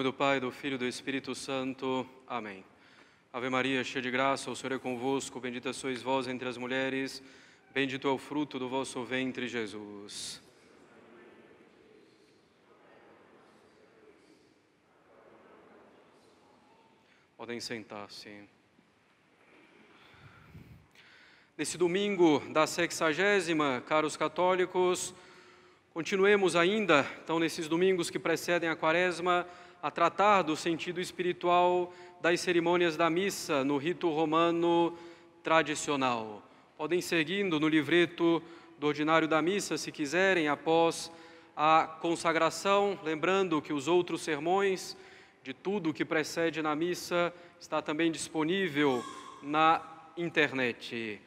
nome do Pai, do Filho e do Espírito Santo. Amém. Ave Maria, cheia de graça, o Senhor é convosco, bendita sois vós entre as mulheres, bendito é o fruto do vosso ventre, Jesus. Podem sentar-se. Nesse domingo da 60ª, caros católicos, continuemos ainda, então, nesses domingos que precedem a Quaresma, a tratar do sentido espiritual das cerimônias da missa no rito romano tradicional. Podem ir seguindo no livreto do ordinário da missa, se quiserem, após a consagração, lembrando que os outros sermões de tudo que precede na missa está também disponível na internet.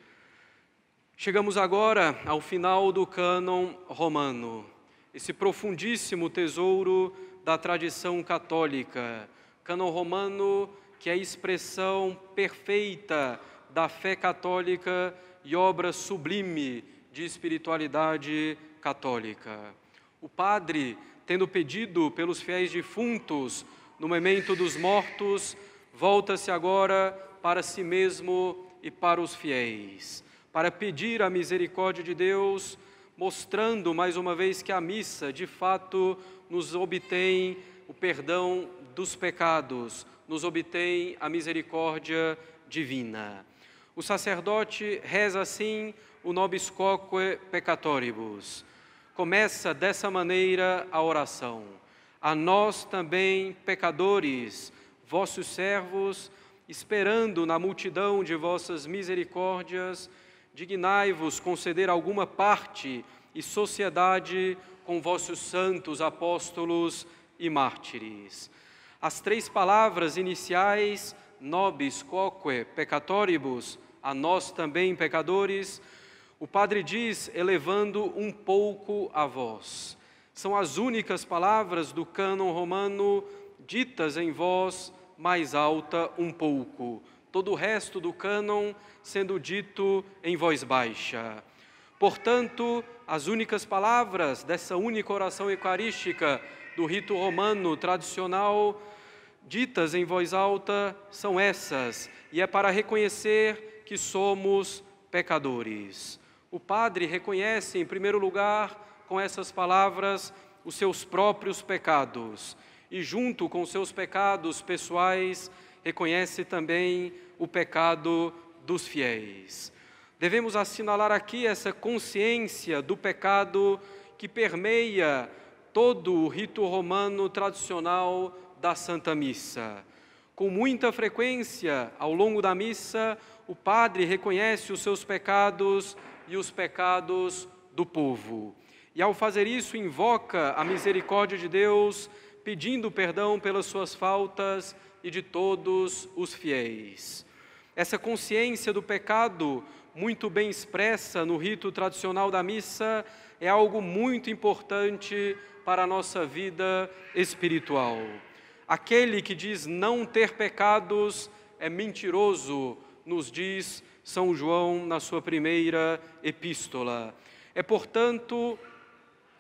Chegamos agora ao final do cânon romano, esse profundíssimo tesouro da tradição católica. Cânon romano que é a expressão perfeita da fé católica e obra sublime de espiritualidade católica. O padre, tendo pedido pelos fiéis defuntos no memento dos mortos, volta-se agora para si mesmo e para os fiéis, para pedir a misericórdia de Deus, mostrando mais uma vez que a missa, de fato, nos obtém o perdão dos pecados, nos obtém a misericórdia divina. O sacerdote reza assim o Nobis Quoque Peccatoribus. Começa dessa maneira a oração. A nós também, pecadores, vossos servos, esperando na multidão de vossas misericórdias, dignai-vos conceder alguma parte e sociedade com vossos santos apóstolos e mártires. As três palavras iniciais, Nobis Quoque Peccatoribus, a nós também pecadores, o padre diz, elevando um pouco a voz. São as únicas palavras do cânon romano ditas em voz mais alta um pouco. Todo o resto do cânon sendo dito em voz baixa. Portanto, as únicas palavras dessa única oração eucarística do rito romano tradicional, ditas em voz alta, são essas, e é para reconhecer que somos pecadores. O padre reconhece, em primeiro lugar, com essas palavras, os seus próprios pecados, e junto com seus pecados pessoais, reconhece também o pecado dos fiéis. Devemos assinalar aqui essa consciência do pecado que permeia todo o rito romano tradicional da Santa Missa. Com muita frequência, ao longo da missa, o padre reconhece os seus pecados e os pecados do povo. E ao fazer isso, invoca a misericórdia de Deus, pedindo perdão pelas suas faltas e de todos os fiéis. Essa consciência do pecado, muito bem expressa no rito tradicional da missa, é algo muito importante para a nossa vida espiritual. Aquele que diz não ter pecados é mentiroso, nos diz São João na sua primeira epístola. É, portanto,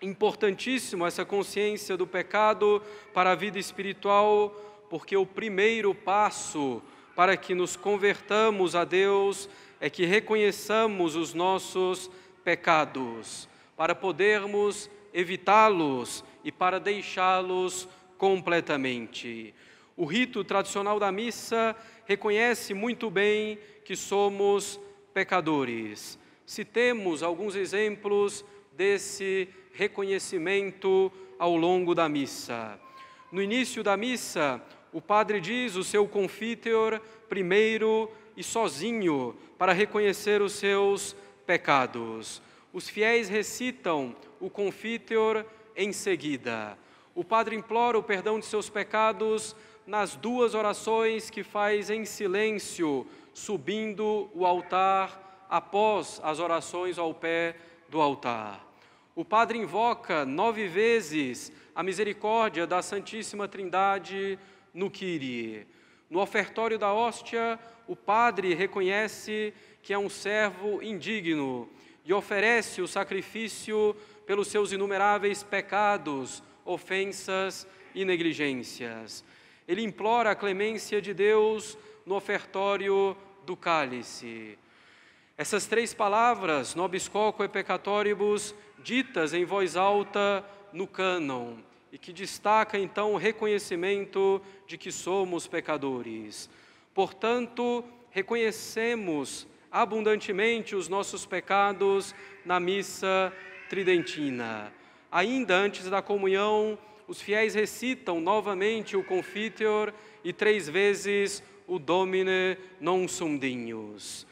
importantíssimo essa consciência do pecado para a vida espiritual, porque o primeiro passo para que nos convertamos a Deus é que reconheçamos os nossos pecados, para podermos evitá-los e para deixá-los completamente. O rito tradicional da missa reconhece muito bem que somos pecadores. Citemos alguns exemplos desse reconhecimento ao longo da missa. No início da missa, o padre diz o seu confiteor primeiro e sozinho para reconhecer os seus pecados. Os fiéis recitam o confiteor em seguida. O padre implora o perdão de seus pecados nas duas orações que faz em silêncio, subindo o altar após as orações ao pé do altar. O padre invoca 9 vezes a misericórdia da Santíssima Trindade no Kyrie. No ofertório da hóstia, o padre reconhece que é um servo indigno e oferece o sacrifício pelos seus inumeráveis pecados, ofensas e negligências. Ele implora a clemência de Deus no ofertório do cálice. Essas três palavras, nobis quoque peccatoribus, ditas em voz alta no cânon, e que destaca então o reconhecimento de que somos pecadores. Portanto, reconhecemos abundantemente os nossos pecados na missa tridentina. Ainda antes da comunhão, os fiéis recitam novamente o Confiteor e 3 vezes o Domine non sum dignus.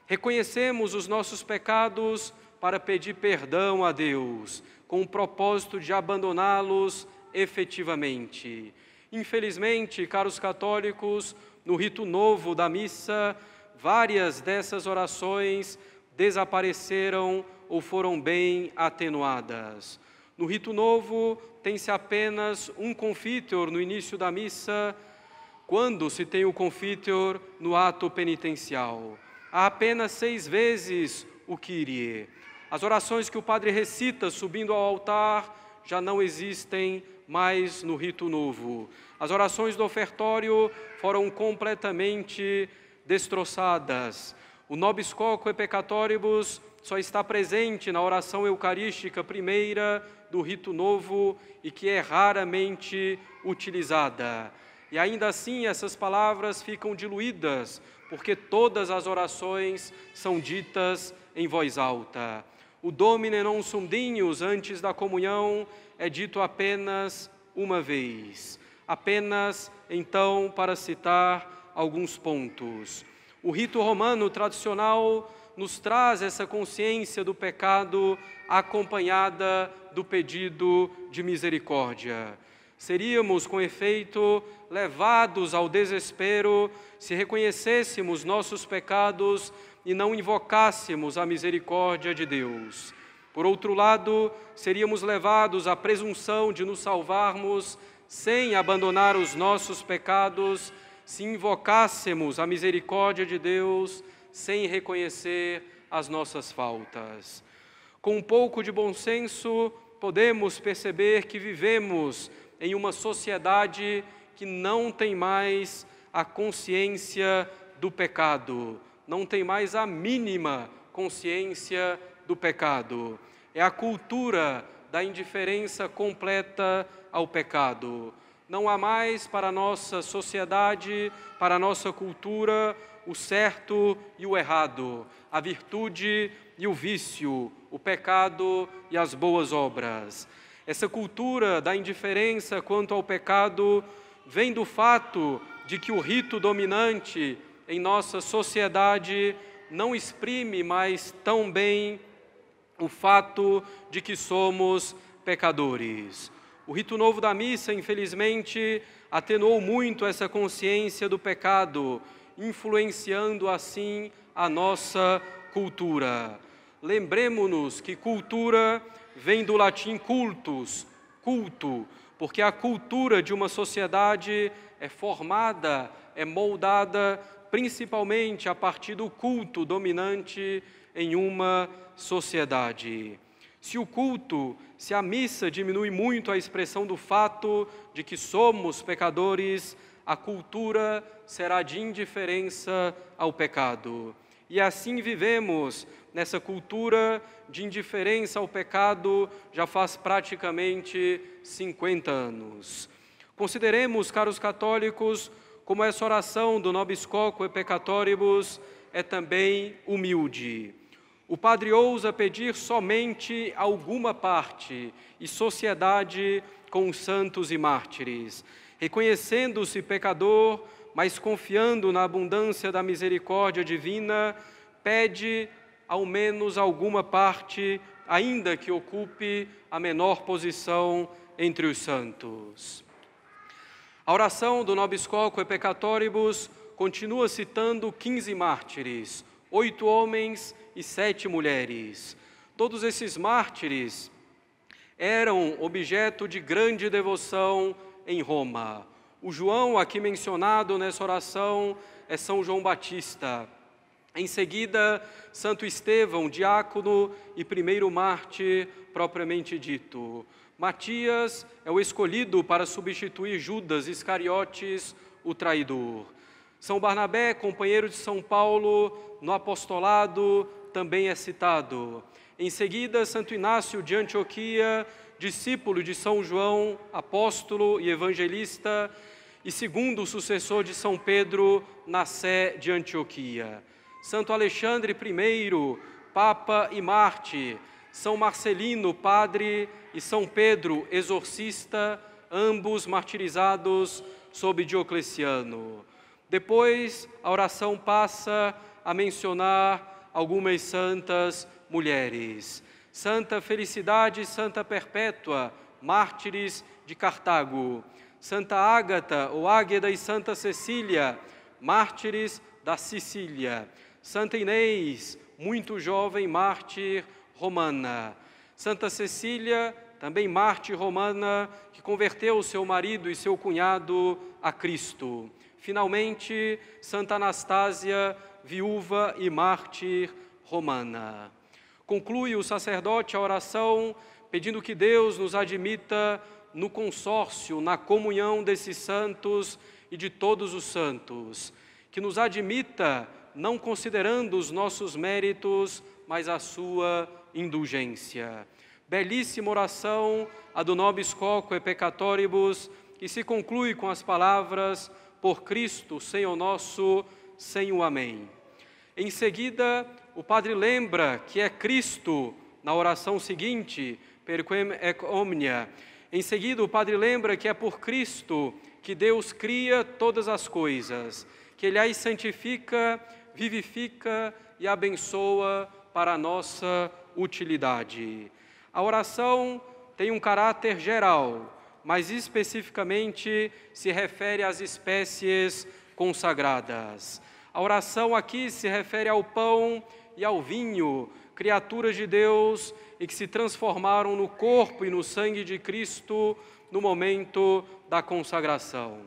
Reconhecemos os nossos pecados para pedir perdão a Deus, com o propósito de abandoná-los efetivamente. Infelizmente, caros católicos, no rito novo da missa, várias dessas orações desapareceram ou foram bem atenuadas. No rito novo, tem-se apenas um Confiteor no início da missa, quando se tem o Confiteor no ato penitencial. Há apenas 6 vezes o Kyrie. As orações que o padre recita subindo ao altar já não existem mais no rito novo. As orações do ofertório foram completamente destroçadas. O nobis quoque peccatoribus só está presente na oração eucarística primeira do rito novo e que é raramente utilizada. E ainda assim essas palavras ficam diluídas, porque todas as orações são ditas em voz alta. O Domine non sum dignus antes da comunhão é dito apenas uma vez. Apenas, então, para citar alguns pontos. O rito romano tradicional nos traz essa consciência do pecado acompanhada do pedido de misericórdia. Seríamos, com efeito, levados ao desespero se reconhecêssemos nossos pecados e não invocássemos a misericórdia de Deus. Por outro lado, seríamos levados à presunção de nos salvarmos sem abandonar os nossos pecados, se invocássemos a misericórdia de Deus sem reconhecer as nossas faltas. Com um pouco de bom senso, podemos perceber que vivemos em uma sociedade que não tem mais a consciência do pecado, não tem mais a mínima consciência do pecado. É a cultura da indiferença completa ao pecado. Não há mais para a nossa sociedade, para a nossa cultura, o certo e o errado, a virtude e o vício, o pecado e as boas obras. Essa cultura da indiferença quanto ao pecado vem do fato de que o rito dominante em nossa sociedade não exprime mais tão bem o fato de que somos pecadores. O rito novo da missa, infelizmente, atenuou muito essa consciência do pecado, influenciando assim a nossa cultura. Lembremo-nos que cultura vem do latim cultus, culto, porque a cultura de uma sociedade é formada, é moldada principalmente a partir do culto dominante em uma sociedade. Se o culto, se a missa diminui muito a expressão do fato de que somos pecadores, a cultura será de indiferença ao pecado. E assim vivemos nessa cultura de indiferença ao pecado já faz praticamente 50 anos. Consideremos, caros católicos, como essa oração do nobis quoque peccatoribus é também humilde. O padre ousa pedir somente alguma parte e sociedade com os santos e mártires, reconhecendo-se pecador, mas confiando na abundância da misericórdia divina, pede ao menos alguma parte, ainda que ocupe a menor posição entre os santos. A oração do nobis quoque peccatoribus continua citando 15 mártires, 8 homens e 7 mulheres. Todos esses mártires eram objeto de grande devoção em Roma. O João aqui mencionado nessa oração é São João Batista. Em seguida, Santo Estevão, diácono e primeiro mártir propriamente dito. Matias é o escolhido para substituir Judas Iscariotes, o traidor. São Barnabé, companheiro de São Paulo no apostolado, também é citado. Em seguida, Santo Inácio de Antioquia, discípulo de São João, apóstolo e evangelista, e segundo sucessor de São Pedro na Sé de Antioquia. Santo Alexandre I, Papa e Mártir, São Marcelino, padre, e São Pedro, exorcista, ambos martirizados sob Diocleciano. Depois, a oração passa a mencionar algumas santas mulheres. Santa Felicidade e Santa Perpétua, mártires de Cartago. Santa Ágata, ou Águeda e Santa Cecília, mártires da Sicília. Santa Inês, muito jovem, mártir romana. Santa Cecília, também mártir romana, que converteu seu marido e seu cunhado a Cristo. Finalmente, Santa Anastásia, viúva e mártir romana. Conclui o sacerdote a oração pedindo que Deus nos admita no consórcio, na comunhão desses santos e de todos os santos, que nos admita não considerando os nossos méritos, mas a sua indulgência. Belíssima oração, a do nobis quoque peccatoribus, que se conclui com as palavras: por Cristo, Senhor nosso, sem o amém. Em seguida, o padre lembra que é Cristo, na oração seguinte, per quem ec omnia. Em seguida, o padre lembra que é por Cristo que Deus cria todas as coisas, que Ele as santifica, vivifica e abençoa para a nossa utilidade. A oração tem um caráter geral, mas especificamente se refere às espécies consagradas. A oração aqui se refere ao pão e ao vinho, criaturas de Deus e que se transformaram no corpo e no sangue de Cristo no momento da consagração.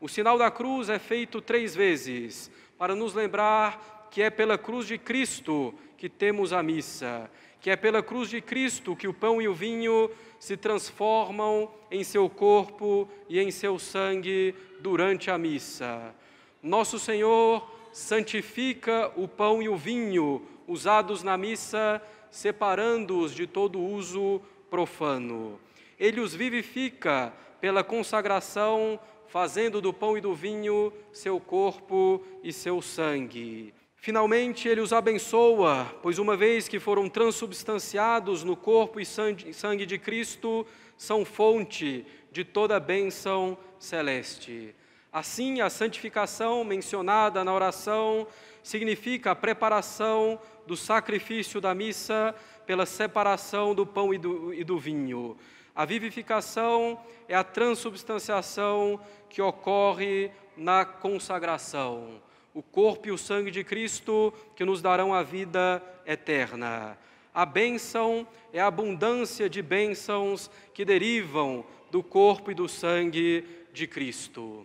O sinal da cruz é feito 3 vezes, para nos lembrar que é pela cruz de Cristo que temos a missa, que é pela cruz de Cristo que o pão e o vinho se transformam em seu corpo e em seu sangue durante a missa. Nosso Senhor santifica o pão e o vinho usados na missa, separando-os de todo uso profano. Ele os vivifica pela consagração, fazendo do pão e do vinho seu corpo e seu sangue. Finalmente, Ele os abençoa, pois uma vez que foram transubstanciados no corpo e sangue de Cristo, são fonte de toda a bênção celeste. Assim, a santificação mencionada na oração significa a preparação do sacrifício da missa pela separação do pão e do vinho. A vivificação é a transubstanciação que ocorre na consagração. O corpo e o sangue de Cristo que nos darão a vida eterna. A bênção é a abundância de bênçãos que derivam do corpo e do sangue de Cristo.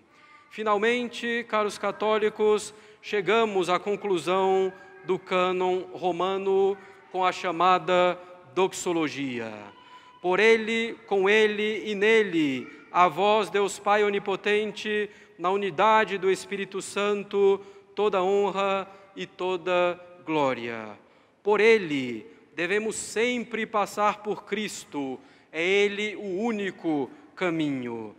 Finalmente, caros católicos, chegamos à conclusão do cânon romano com a chamada doxologia. Por Ele, com Ele e nele, a vós, Deus Pai onipotente, na unidade do Espírito Santo, toda honra e toda glória. Por Ele, devemos sempre passar por Cristo, é Ele o único caminho.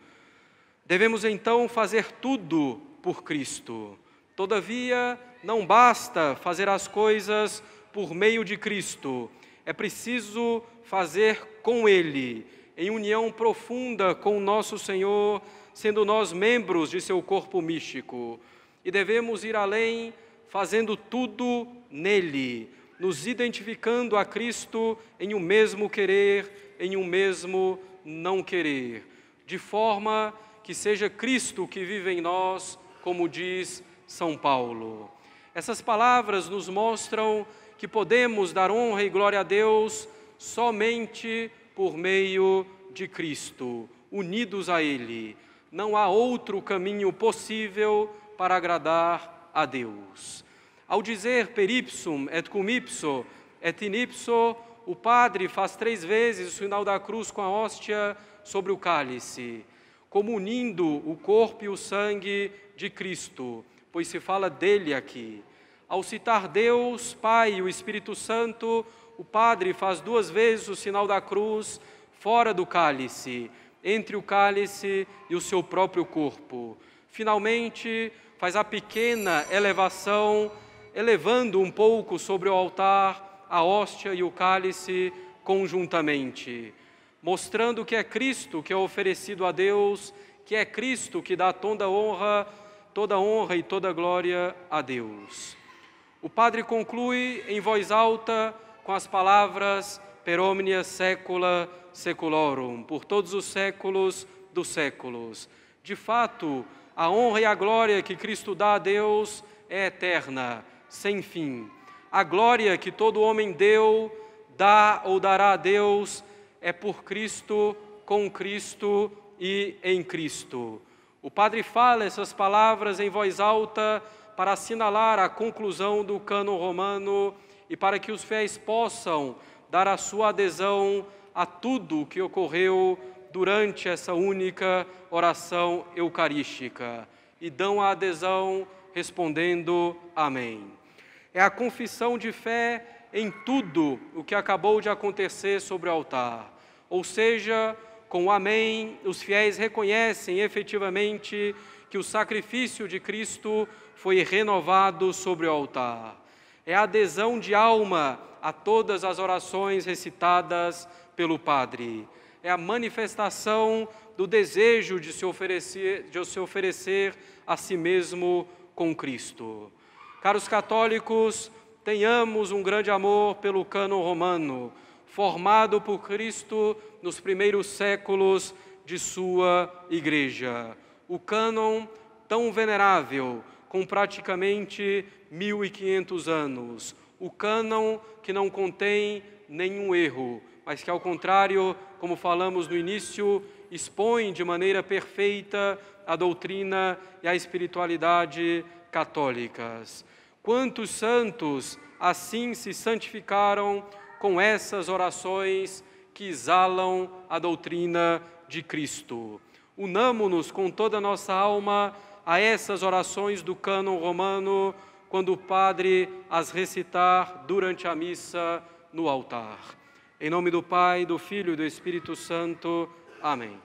Devemos então fazer tudo por Cristo. Todavia, não basta fazer as coisas por meio de Cristo. É preciso fazer com Ele, em união profunda com o nosso Senhor, sendo nós membros de seu corpo místico. E devemos ir além, fazendo tudo nele, nos identificando a Cristo em um mesmo querer, em um mesmo não querer, de forma que seja Cristo que vive em nós, como diz São Paulo. Essas palavras nos mostram que podemos dar honra e glória a Deus somente por meio de Cristo, unidos a Ele. Não há outro caminho possível para agradar a Deus. Ao dizer per ipsum et cum ipso et in ipso, o padre faz 3 vezes o sinal da cruz com a hóstia sobre o cálice, como unindo o corpo e o sangue de Cristo, pois se fala dele aqui. Ao citar Deus, Pai e o Espírito Santo, o padre faz 2 vezes o sinal da cruz fora do cálice, entre o cálice e o seu próprio corpo. Finalmente, faz a pequena elevação, elevando um pouco sobre o altar a hóstia e o cálice conjuntamente, mostrando que é Cristo que é oferecido a Deus, que é Cristo que dá toda honra e toda glória a Deus. O padre conclui em voz alta com as palavras per omnia saecula saeculorum, por todos os séculos dos séculos. De fato, a honra e a glória que Cristo dá a Deus é eterna, sem fim. A glória que todo homem deu, dá ou dará a Deus é por Cristo, com Cristo e em Cristo. O padre fala essas palavras em voz alta para assinalar a conclusão do cânon romano e para que os fiéis possam dar a sua adesão a tudo o que ocorreu durante essa única oração eucarística. E dão a adesão respondendo amém. É a confissão de fé em tudo o que acabou de acontecer sobre o altar. Ou seja, com o amém, os fiéis reconhecem efetivamente que o sacrifício de Cristo foi renovado sobre o altar. É a adesão de alma a todas as orações recitadas pelo Padre. É a manifestação do desejo de se oferecer a si mesmo com Cristo. Caros católicos, tenhamos um grande amor pelo cânon romano, formado por Cristo nos primeiros séculos de sua Igreja. O cânon tão venerável, com praticamente 1500 anos. O cânon que não contém nenhum erro, mas que, ao contrário, como falamos no início, expõe de maneira perfeita a doutrina e a espiritualidade católicas. Quantos santos assim se santificaram com essas orações que exalam a doutrina de Cristo. Unamo-nos com toda a nossa alma a essas orações do cânon romano, quando o padre as recitar durante a missa no altar. Em nome do Pai, do Filho e do Espírito Santo. Amém.